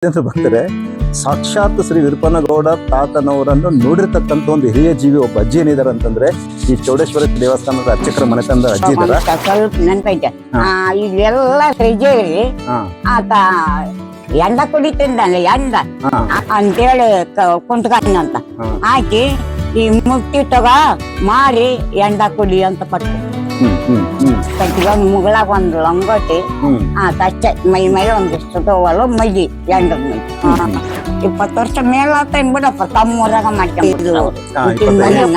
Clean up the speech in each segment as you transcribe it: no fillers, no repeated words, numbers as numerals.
ಭಕ್ತರೆ ಸಾಕ್ಷಾತ್ ಶ್ರೀ ವಿರುಪನಗೌಡ ತಾತನವರನ್ನು ನೋಡಿರ್ತಕ್ಕಂಥ ಒಂದು ಹಿರಿಯ ಜೀವಿ ಒಬ್ಬ ಅಜ್ಜಿ ಏನಿದಾರೆ ಅಂತಂದ್ರೆ ಈ ಚೌಡೇಶ್ವರಿ ದೇವಸ್ಥಾನದ ಅರ್ಚಕರ ಮನೆತನದ ಅಜ್ಜಿ ಇದಾರ. ಸ್ವಲ್ಪ ನೆನಪೈತೆ. ಇದೆಲ್ಲ ಫ್ರಿಜ್ಜಲ್ಲಿ ಆತ ಎಂಡ ಕುಡಿತಿದ್ದಾನೆ ಎಂಡ ಅಂತೇಳಿ ಕುಂತ್ಕೊಂಡಂತ ಹಾಕಿ ಈ ಮುಟ್ಟಿ ತಗ ಮಾರಿ ಎಂಡ ಕುಡಿ ಅಂತ ಪಟ್ಟು ಕಟ್ಟಿಗೊಂದು ಮುಗಳಾಗ ಒಂದು ಲಂಗೋಟಿ ಅಷ್ಟೇ ಮೈ ಮೇಲೆ ಒಂದಿಷ್ಟು ತಗೋವಲ್ಲ ಮೈಗಿ ಎಂಡದ ಮೈ 20 ವರ್ಷ ಮೇಲಾತ ಬಿಡಪ್ಪ ತಮ್ಮೂರಾಗ ಮಾಡ್ಕೊಂಡಿದ್ರು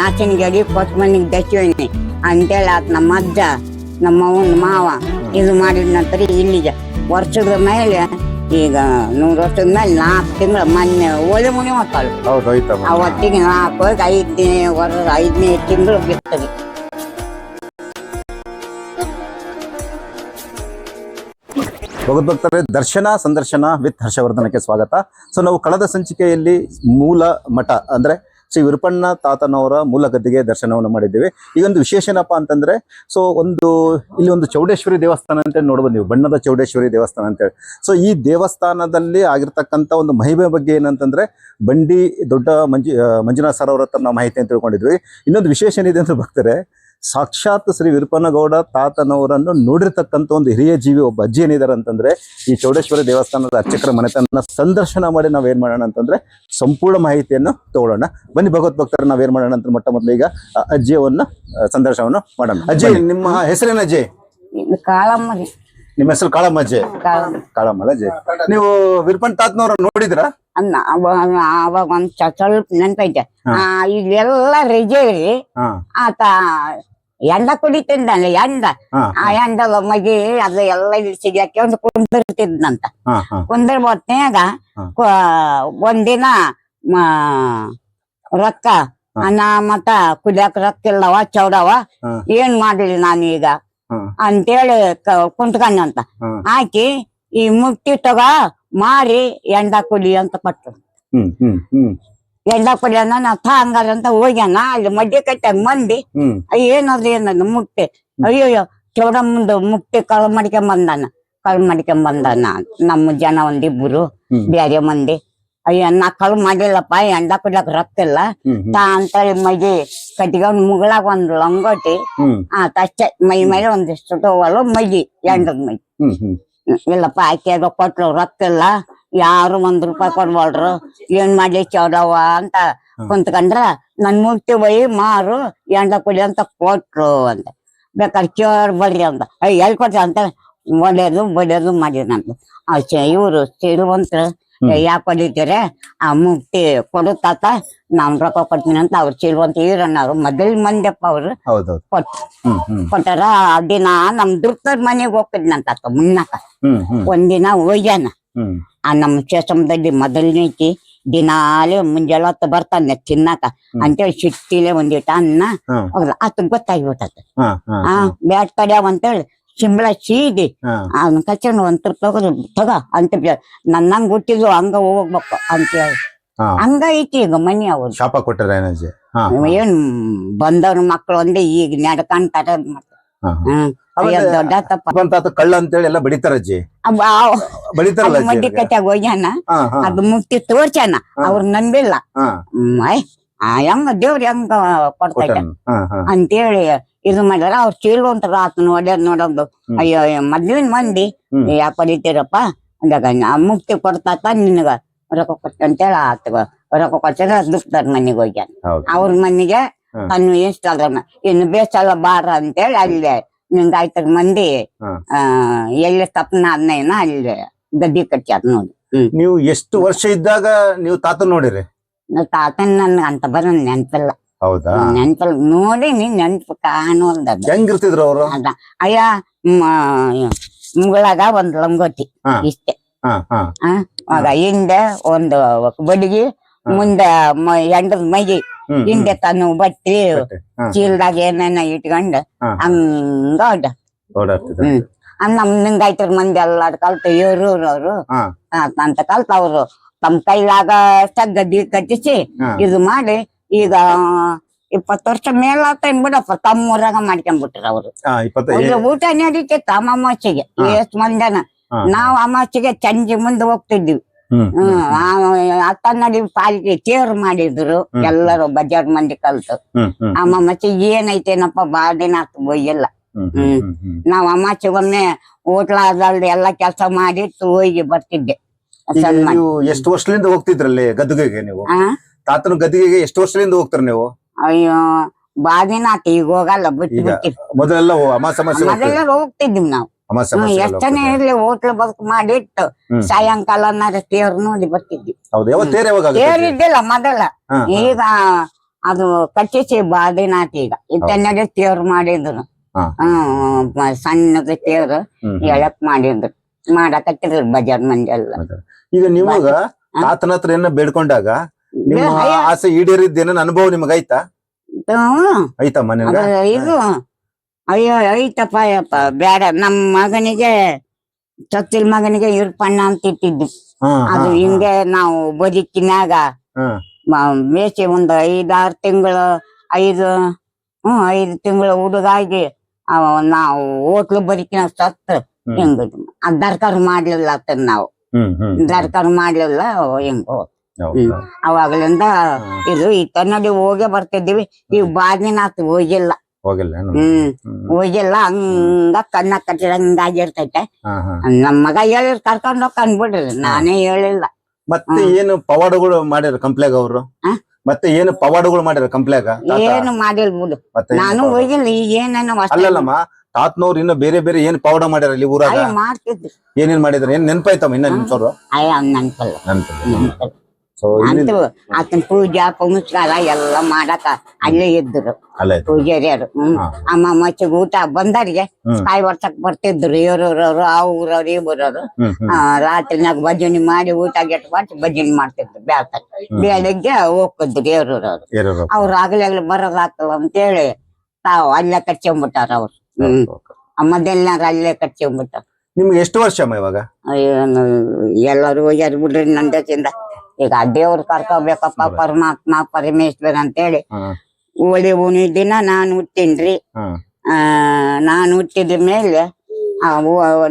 ನಾಚಿನ ಗಡಿ ಕೊಟ್ಟ ಮನಿಗೆ ದಚ್ಚಿವನಿ ಅಂತೇಳಿ ಆತ ನಮ್ಮ ಅಜ್ಜ ನಮ್ಮ ಅವನ ಮಾವ ಇದು ಮಾಡಿದ ನಂತರ ಇಲ್ಲಿಗೆ ವರ್ಷದ ಮೇಲೆ ಈಗ 100 ವರ್ಷದ ಮೇಲೆ 4 ತಿಂಗಳು ಮೊನ್ನೆ ಒಳ್ಳೆ ಮುನಿ ಮಕ್ಕಳು ಅವತ್ತಿಗೆ 4 5ನೇ ತಿಂಗಳು ಬಿಡ್ತದೆ. ಭಗವದ್ಭಕ್ತರೇ, ದರ್ಶನ ಸಂದರ್ಶನ ವಿತ್ ಹರ್ಷವರ್ಧನಕ್ಕೆ ಸ್ವಾಗತ. ಸೊ ನಾವು ಕಳೆದ ಸಂಚಿಕೆಯಲ್ಲಿ ಮೂಲ ಮಠ ಅಂದ್ರೆ ಶ್ರೀ ವಿರುಪಣ್ಣ ತಾತನವರ ಮೂಲ ಗದ್ದಿಗೆ ದರ್ಶನವನ್ನು ಮಾಡಿದ್ದೀವಿ. ಈಗ ಒಂದು ವಿಶೇಷ ಏನಪ್ಪಾ ಅಂತಂದ್ರೆ ಸೊ ಇಲ್ಲಿ ಒಂದು ಚೌಡೇಶ್ವರಿ ದೇವಸ್ಥಾನ ಅಂತ ನೋಡ್ಬೋದು ನೀವು, ಬಣ್ಣದ ಚೌಡೇಶ್ವರಿ ದೇವಸ್ಥಾನ ಅಂತೇಳಿ. ಸೊ ಈ ದೇವಸ್ಥಾನದಲ್ಲಿ ಆಗಿರ್ತಕ್ಕಂಥ ಒಂದು ಮಹಿಮೆ ಬಗ್ಗೆ ಏನಂತಂದ್ರೆ ಬಂಡಿ ದೊಡ್ಡ ಮಂಜುನಾಥ್ ಸರ್ ಅವ್ರ ಹತ್ರ ನಾವು ಮಾಹಿತಿ ಅಂತ ತಿಳ್ಕೊಂಡಿದ್ವಿ. ಇನ್ನೊಂದು ವಿಶೇಷ ಏನಿದೆ ಅಂತ ಭಕ್ತರೆ, ಸಾಕ್ಷಾತ್ ಶ್ರೀ ವಿರುಪನಗೌಡ ತಾತನವರನ್ನು ನೋಡಿರ್ತಕ್ಕಂಥ ಒಂದು ಹಿರಿಯ ಜೀವಿ ಒಬ್ಬ ಅಜ್ಜಿ ಏನಿದಾರೆ ಅಂತಂದ್ರೆ ಈ ಚೌಡೇಶ್ವರಿ ದೇವಸ್ಥಾನದ ಅರ್ಚಕರ ಮನೆತನ ಸಂದರ್ಶನ ಮಾಡಿ ನಾವೇನ್ ಮಾಡೋಣ ಅಂತಂದ್ರೆ ಸಂಪೂರ್ಣ ಮಾಹಿತಿಯನ್ನು ತಗೊಳ್ಳೋಣ. ಬನ್ನಿ ಭಗವದ್ಭಕ್ತರು, ನಾವೇನ್ ಮಾಡೋಣ ಅಂತ ಮೊದಲು ಈಗ ಅಜ್ಜಿಯವನ್ನ ಸಂದರ್ಶನವನ್ನು ಮಾಡೋಣ. ಅಜ್ಜಿ, ನಿಮ್ಮ ಹೆಸರೇನ ಅಜ್ಜಿ? ಕಾಳಮ್ಮ. ನಿಮ್ಮ ಹೆಸರು ಕಾಳಮ್ಮ ಅಜ್ಜಿ? ಕಾಳಮ್ಮ ಅಜ್ಜಿ. ನೀವು ವಿರುಪಣ್ಣ ತಾತನವ್ರ ನೋಡಿದ್ರ? ಅವಾಗ ಒಂದ್ ಸ್ವಲ್ಪ ನೆನಪೈತೆ. ಇದೆಲ್ಲ ರಿಜೆರಿ ಆತ ಎಂಡ ಕುಡಿತಿದ್ದಾನೆ ಎಂಡ ಆ ಎಂಡದ ಮಗಿ ಅದು ಎಲ್ಲ ಸಿಗಕ್ಕೆ ಒಂದು ಕುಂದಿರ್ತಿದ್ನಂತ. ಕುಂದಿರ್ ಹೊತ್ನ್ಯಾಗ ಒಂದಿನ ರೊಕ್ಕ ಅನ್ನ ಮತ್ತ ಕುಡಿಯಕ್ ರೊಕ್ಕ ಇಲ್ಲವ ಚೌಡವ ಏನ್ ಮಾಡ್ಲಿ ನಾನೀಗ ಅಂತೇಳಿ ಕುಂತ್ಕೊಂಡಂತ ಹಾಕಿ ಈ ಮುಟ್ಟಿ ತಗ ಮಾರಿ ಎಂಡ ಕುಡಿ ಅಂತ ಪಟ್ಟು ಎಂಡ ಕುಡಿ ಅನ್ನ ಹಂಗಾರ ಅಂತ ಹೋಗ್ಯಾನ. ಅಲ್ಲಿ ಮಡ್ಡಿ ಕಟ್ಟಾಗ ಮಂದಿ ಏನದು ಮುಟ್ಟಿ ಅಯ್ಯೋ ಚೌಡಮ್ಮಂದು ಮುಟ್ಟಿ ಕಳ್ ಮಾಡ್ಕೊಂಬಂದಾನ ನಮ್ಮ ಜನ ಒಂದಿಬ್ರು ಬ್ಯಾರೆ ಮಂದಿ. ಅಯ್ಯ ನಾ ಕಳ್ ಮಾಡಿಲ್ಲಪ್ಪ, ಎಂಡ ಕುಡ್ಲಕ್ ರೊಕ್ಕ ಇಲ್ಲ ಅಂತೇಳಿ ಮಗಿ ಕಟ್ಟಿಗೊಂಡ್ ಮುಗಳಾಗ ಒಂದು ಲಂಗೋಟಿ ಅಷ್ಟೇ ಮೈ ಮೇಲೆ ಒಂದಿಷ್ಟು ತಗೋವಲ್ಲ ಮಗಿ ಎಂಡದ ಮೈ. ಇಲ್ಲಪ್ಪ ಆಕೆಯಾಗ ಕೊಟ್ರು ರೊಕ್ಕ ಇಲ್ಲ, ಯಾರು ₹1 ಕೊಡ್ಬಾಳ್ರು, ಏನ್ ಮಾಡ್ಲಿ ಚೌಡವ್ವ ಅಂತ ಕುಂತ್ಕೊಂಡ್ರ ನನ್ ಮುಟ್ಟಿ ಬೈ ಮಾರು ಎಂಡ ಕುಡಿ ಅಂತ ಕೊಟ್ರು ಅಂತ. ಬೇಕಾದ್ರೆ ಕೇಳ್ ಬರ್ರಿ ಅಂತ. ಎಲ್ ಕೊಟ್ರಿ ಅಂತ ಬಡಿಯೋದು ಮಾಡಿದ್ನಂತ. ಇವ್ರು ಶ್ರೀಮಂತರು ಯಾಕೆ ಹೊಡಿತೀರ, ಆ ಮುಟ್ಟಿ ಕೊಡುತ್ತಾತ ನಾವ್ ರೊಕ್ಕ ಕೊಡ್ತೀನಿ ಅಂತ ಅವ್ರು ಶ್ರೀಮಂತ ಈರಣ್ಣವ್ರು ಮೊದಲ್ ಮಂದಿಯಪ್ಪ ಅವ್ರು ಕೊಟ್ಟಾರ. ದಿನ ನಮ್ ದುರ್ಗದ ಮನೆಗ್ ಹೋಗ್ತಿದ್ನಂತ ಮುನ್ನಕ. ಒಂದಿನ ಹೋಗ್ಯಾನ ನಮ್ ಚೇಸಮದಲ್ಲಿ ಮೊದಲನೇಕಿ ದಿನಾಲೇ ಮುಂಜಾನೆ ಹೊತ್ತು ಬರ್ತಾನೆ ತಿನ್ನಾಕ ಅಂತೇಳಿ ಸಿಟ್ಟಿಲೆ ಒಂದಿಟ ಅನ್ನ ಅತ್ ಗೊತ್ತಾಗ್ಬಿಟ್ಟತ. ಬ್ಯಾಟ್ ಕಡ್ಯಾವ ಅಂತೇಳಿ ಸಿಂಬಳ ಸೀದಿ ಅವ್ನ ಕಚ್ಕೊಂಡು ₹1 ತಗ ಅಂತ ನನ್ನಂಗ್ ಹುಟ್ಟಿದ್ರು ಹಂಗ ಹೋಗ್ಬೇಕು ಅಂತೇಳಿ ಹಂಗ ಐತಿ ಈಗ ಮನಿ. ಅವ್ರು ಶಾಪ ಕೊಟ್ಟಾರ ಏನ್ ಬಂದವ್ರ ಮಕ್ಳು ಒಂದೇ ಈಗ ನಡ್ಕೊಂತಾರ. ದೊಡ್ಡ ತಪ್ಪ ಕಳ್ಳ ಅಂತೇಳಿ ಎಲ್ಲ ಬಡಿತಾರ ಅಜ್ಜಿ, ಮಡ್ಡಿ ಕಟ್ಟಾಗ ಹೋಗ್ಯಾನ. ಅದು ಮುಟ್ಟಿ ತೋರ್ಸ್ಯಾನ, ಅವ್ರ ನಂಬಿಲ್ಲ. ಹೆಂಗ ದೇವ್ರ ಹೆಂಗ ಕೊಡ್ತೈತೆ ಅಂತೇಳಿ ಇದು ಮಾಡ್ಯಾರ. ಅವ್ರ ಚೀಲ್ವಂತರ ಆತನ ಒಡ್ಯಾದ್ ನೋಡೋದು. ಅಯ್ಯೋ ಮೊದ್ಲಿನ ಮಂದಿ ಯಾಕೆ ಹೊಡಿತೀರಪ್ಪ ಅಂದಾಗ ಮುಕ್ತಿ ಕೊಡ್ತಾತ ನಿನಗ ರೊಕ್ಕ ಕೊಟ್ಟ ಅಂತೇಳಿ ಆತ ರೊಕ್ಕ ಕೊಟ್ಟಾರ ದುಕ್ತಾರ ಮನೆಗೆ ಹೋಗ್ಯಾನ. ಅವ್ರ ಮನೆಗೆ ತನ್ನ ಇಷ್ಟ ಇನ್ನು ಬೇಸಲ್ಲ ಬಾರ ಅಂತೇಳಿ ಅಲ್ಲಿ ನಿಂಗ ಆಯ್ತಾರ ಮಂದಿ ಎಲ್ಲಿ ತಪ್ಪನ ಆದ್ನೇನ ಅಲ್ಲಿ ಗದ್ದಿ ಕಟ್ಟ್ಯಾರ ನೋಡಿ. ನೀವು ಎಷ್ಟು ವರ್ಷ ಇದ್ದಾಗ ನೀವು ತಾತ ನೋಡಿರಿ? ತಾತನ್ ನನ್ಗ ಅಂತ ಬರ ನೆನ್ಪಿಲ್ಲ. ಹೌದಾ? ನೆನ್ಪಿಲ್ಲ, ನೋಡಿ ನೀನ್ ನೆನ್ಪು ಕಾಣುವಂದ. ಹೆಂಗಿರ್ತಿದ್ರು ಅವ್ರು? ಅಯ್ಯ ಮುಗಳಾಗ ಒಂದ್ ಲಂಗೋಟಿ ಇಷ್ಟೇ. ಆಗ ಹಿಂದೆ ಒಂದು ಬಡಿಗಿ, ಮುಂದೆ ಎಂಡದ ಮೈಗಿ, ಹಿಂದೆ ತನ್ನ ಬಟ್ಟಿ ಚೀಲ್ದಾಗ ಏನೇನ ಇಟ್ಕೊಂಡ್ ಹಂಗ ನಮ್ ನಿಂಗಾಯ್ತರ ಮಂದಿ ಎಲ್ಲಾರು ಕಲ್ತು ಇವ್ರವ್ರು ಅಂತ ಕಲ್ತ ಅವ್ರು ತಮ್ಮ ಕೈಲಾಗ ಗದ್ದಿ ಕಟ್ಟಿಸಿ ಇದು ಮಾಡಿ ಈಗ 20 ವರ್ಷ ಮೇಲಾತ ಬಿಡಪ್ಪ ತಮ್ಮೂರಾಗ ಮಾಡ್ಕೊಂಡ್ಬಿಟ್ರ ಅವ್ರು. ಊಟ ನಡೀತಿತ್ತು ಅಮಾವಾಸ್ಯೆಗೆ. ಎಷ್ಟ್ ಮಂದಿನ ನಾವ್ ಅಮಾವಾಸ್ಯೆಗೆ ಸಂಜೆ ಮುಂದೆ ಹೋಗ್ತಿದ್ವಿ ಹತ್ತನ್ನಡಿ ಪಾಲಿಕೆ ತೇರು ಮಾಡಿದ್ರು ಎಲ್ಲರೂ ಬಜಾರ್ ಮಂದಿ ಕಲ್ತು. ಅಮ್ಮ ಮತ್ತೆ ಏನೈತೇನಪ್ಪ ಬಾಳ ದಿನ ಆತು ಒಯ್ಯಲ್ಲ. ನಾವ್ ಅಮಾಚೆಗೊಮ್ಮೆ ಹೋಟ್ಲಾದಲ್ಲಿ ಎಲ್ಲಾ ಕೆಲ್ಸ ಮಾಡಿ ಹೋಗಿ ಬರ್ತಿದ್ದೆ. ನೀವು ಎಷ್ಟು ವರ್ಷದಿಂದ ಹೋಗ್ತಿದ್ರಲ್ಲಿ ಗದ್ದುಗೆಗೆ? ನೀವು ತಾತನ ಗದ್ದುಗೆಗೆ ಎಷ್ಟು ವರ್ಷದಿಂದ ಹೋಗ್ತಾರ ನೀವು? ಅಯ್ಯೋ ಬಾಳ ದಿನ ಆತು, ಈಗ ಹೋಗಲ್ಲ, ಬಿಟ್ಟು ಬಿಟ್ಟಿವಿ. ಮೊದಲೆಲ್ಲ ಮೊದಲೆಲ್ಲ ಹೋಗ್ತಿದ್ವಿ ನಾವು. ಎಷ್ಟನೇ ಇರ್ಲಿ ಹೋಟ್ಲು ಬದುಕು ಮಾಡಿಟ್ಟು ಸಾಯಂಕಾಲ ತೇರು ನೋಡಿ ಬರ್ತಿದ್ವಿ. ತೇರಿದ್ದಿಲ್ಲ ಮೊದಲ, ಈಗ ಅದು ಕಟ್ಟಿಸಿ ಬಾಳ ದಿನ ಆತು. ಈಗ ಇಟ್ಟನ್ನೆಡೆ ತೇರು ಮಾಡಿದ್ರು, ಸಣ್ಣದ ತೇರು ಎಳಕ್ ಮಾಡಿದ್ರು, ಮಾಡಕತ್ತಿದ್ರು ಬಜಾರ್ ಮಂದಿ ಎಲ್ಲ. ಈಗ ನಿಮಗ ತಾತನ ಹತ್ರ ಏನ ಬೇಡ್ಕೊಂಡಾಗ ನಿಮ್ಮ ಆಸೆ ಈಡೇರಿದ್ದೇನ ಅನುಭವ ನಿಮಗ ಐತಾ? ಐತಮ್ಮ ನಿನಗ? ಇದು ಅಯ್ಯೋ ಐತಪ್ಪ ಯಪ್ಪ ಬ್ಯಾಡ. ನಮ್ ಮಗನಿಗೆ ಚೊಚ್ಚಿಲ್ ಮಗನಿಗೆ ಇರ್ಪಣ್ಣ ಅಂತ ಇಟ್ಟಿದ್ವಿ. ಅದು ಹಿಂಗೆ ನಾವು ಬದುಕಿನಾಗ ಮೇಚೆ ಒಂದು 5-6 ತಿಂಗಳು 5 ತಿಂಗಳು ಹುಡುಗಾಗಿ ನಾವು ಹೋಟ್ಲು ಬದುಕಿನ ಸತ್ತು ಹಿಂಗ ದರ್ಕಾರ ಮಾಡ್ಲಿಲ್ಲ ಆತನ್ ನಾವು. ದರ್ಕಾರ ಮಾಡ್ಲಿಲ್ಲ ಹಿಂಗ ಅವಾಗ್ಲಿಂದ ಇದು ಈ ಕನ್ನಡಿ ಹೋಗೇ ಬರ್ತಿದ್ದೀವಿ. ಈಗ ಬಾದಿನ ಆತು ಹೋಗಿಲ್ಲ. ಹೋಗಿಲ್ಲ, ಹಂಗ ಕಣ್ಣ ಕಟ್ಟಿದಂಗಾಗಿರ್ತೈತೆ. ನಮ್ ಮಗ ಹೇಳಿರ್ ಕರ್ಕೊಂಡ್ ಹೋಗ್ ಕಂಡ್ಬಿಡ್ರಿ, ನಾನೇ ಹೇಳಿಲ್ಲ. ಮತ್ತೆ ಏನು ಪವಾಡಗಳು ಮಾಡ್ಯಾರ ಕಂಪ್ಲೇಗ ಅವರು? ಮತ್ತೆ ಏನು ಪವಾಡಗಳು ಮಾಡ್ಯಾರ ಕಂಪ್ಲೇಗ? ಏನು ಮಾಡಿಲ್ ಬಿಡು, ನಾನು ಹೋಗಿಲ್ಲ. ಈಗ ಏನೇನೋ ಅಲ್ಲಲ್ಲಮ್ಮ, ತಾತನವ್ರು ಇನ್ನು ಬೇರೆ ಬೇರೆ ಏನ್ ಪವಾಡ ಮಾಡ್ಯಾರ ಇಲ್ಲಿ ಊರಾಗ? ಮಾಡ್ತಿದ್ರು. ಏನೇನ್ ಮಾಡಿದ್ರ? ಏನ್ ನೆನ್ಪಾಯ್ತಮ್ಮ ಇನ್ನ ನಿಮ್ಸವ್ರು? ನೆನ್ಪಲ್ಲ. ಅಂತೂ ಆತನ ಪೂಜಾ ಪುನಸ್ಕಾರ ಎಲ್ಲ ಮಾಡಕ ಅಲ್ಲೇ ಇದ್ರು ಪೂಜಾರಿಯರು. ಅಮ್ಮ ಮಚ್ಚಿಗೆ ಊಟ ಬಂದವ್ರಿಗೆ ಕಾಯಿ ವರ್ಷಕ್ ಬರ್ತಿದ್ರು. ಇವ್ರವ್ರವ್ರು ಆ ಊರವ್ರು ಈ ಊರವ್ರು. ರಾತ್ರಿನಾಗ ಭಜನೆ ಮಾಡಿ ಊಟ ಗೆಟ್ ಮಾಡಿ ಭಜನೆ ಮಾಡ್ತಿದ್ರು. ಬೆಳಗ್ಗೆ ಹೋಗ್ತಿದ್ರು ಇವ್ರವ್ರವ್ರು. ಅವ್ರು ಆಗ್ಲಾಗ್ಲಿ ಬರೋದಾಗ್ತವ ಅಂತೇಳಿ ತಾವು ಅಲ್ಲೇ ಕಚ್ಕೊಂಡ್ಬಿಟ್ಟಾರ ಅವ್ರು. ಮೊದಲ್ನಾರ ಅಲ್ಲೇ ಕಚ್ಕೊಂಡ್ಬಿಟ್ಟಾರ. ನಿಮ್ಗೆ ಎಷ್ಟು ವರ್ಷ ಅಮ್ಮ ಇವಾಗ? ಎಲ್ಲರೂ ಹೋಗ್ಯಾರ ಬಿಡ್ರಿ ನಂದದಿಂದ. ಈಗ ದೇವ್ರು ಕರ್ಕೋಬೇಕಪ್ಪ, ಪರಮಾತ್ಮ ಪರಮೇಶ್ವರ ಅಂತೇಳಿ. ಹೋಳಿ ಹುಣ್ಣಿ ದಿನ ನಾನು ಹುಟ್ಟೀನ್ರಿ. ನಾನು ಹುಟ್ಟಿದ ಮೇಲೆ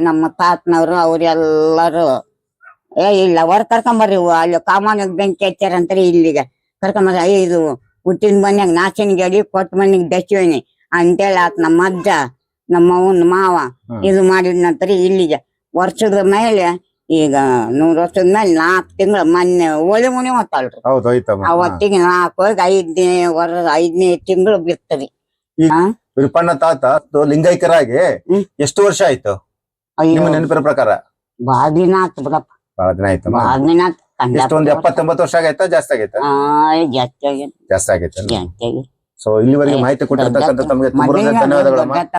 ನಮ್ಮ ತಾತನವ್ರು ಅವ್ರೆಲ್ಲರೂ ಇಲ್ಲ ಹೊರ ಕರ್ಕೊಂಬರ್ರಿ, ಅಲ್ಲಿ ಕಾಮಾನಿಗೆ ಬೆಂಕಿ ಹಚ್ಚಾರಂತಾರೆ, ಇಲ್ಲಿಗೆ ಕರ್ಕೊಂಬರ್ರಿ. ಇದು ಹುಟ್ಟಿನ ಮನ್ಯಾಗ ನಾಚಿನ ಗಡಿ ಕೊಟ್ಟ ಮನೆಗ್ ದಚ್ಚಿವನಿ ಅಂತೇಳಿ ಆತ್ ನಮ್ಮ ಅಜ್ಜ ನಮ್ಮ ಅವನ್ ಮಾವ ಇದು ಮಾಡಿದ ನಂತರ ಇಲ್ಲಿಗೆ ವರ್ಷದ ಮೇಲೆ ಈಗ 100 ವರ್ಷದ ಮೇಲೆ 4 ತಿಂಗಳು ಮೊನ್ನೆ ಹೋಳಿ ಹುಣ್ಣಿ ಹೊತ್ತಲ್ರಿ. ಅವತ್ತಿಗೆ 5ನೇ ತಿಂಗಳು ಬಿರ್ತದೆ. ವಿರೂಪಣ್ಣ ತಾತ ಲಿಂಗೈಕ್ಯರಾಗಿ ಎಷ್ಟು ವರ್ಷ ಆಯ್ತು ನಿಮ್ಮ ನೆನಪಿನ ಪ್ರಕಾರ? ಬಾಳ ದಿನ ಆಯ್ತು ಬಿಡಪ್ಪ. ಬಾಳ ದಿನ ಆಯ್ತು. ಬಾಳ ದಿನ ಆಯ್ತು. 70-80 ವರ್ಷ ಆಗೈತಾ? ಜಾಸ್ತಿ ಆಗೈತಾ? ಜಾಸ್ತಿ ಆಗೈತೆ. ಸೊ ಇಲ್ಲಿವರೆಗೆ ಮಾಹಿತಿ ಕೊಟ್ಟಿರ್ತಕ್ಕಂಥ ತಮಗೆ ತುಂಬಾ ಧನ್ಯವಾದಗಳು.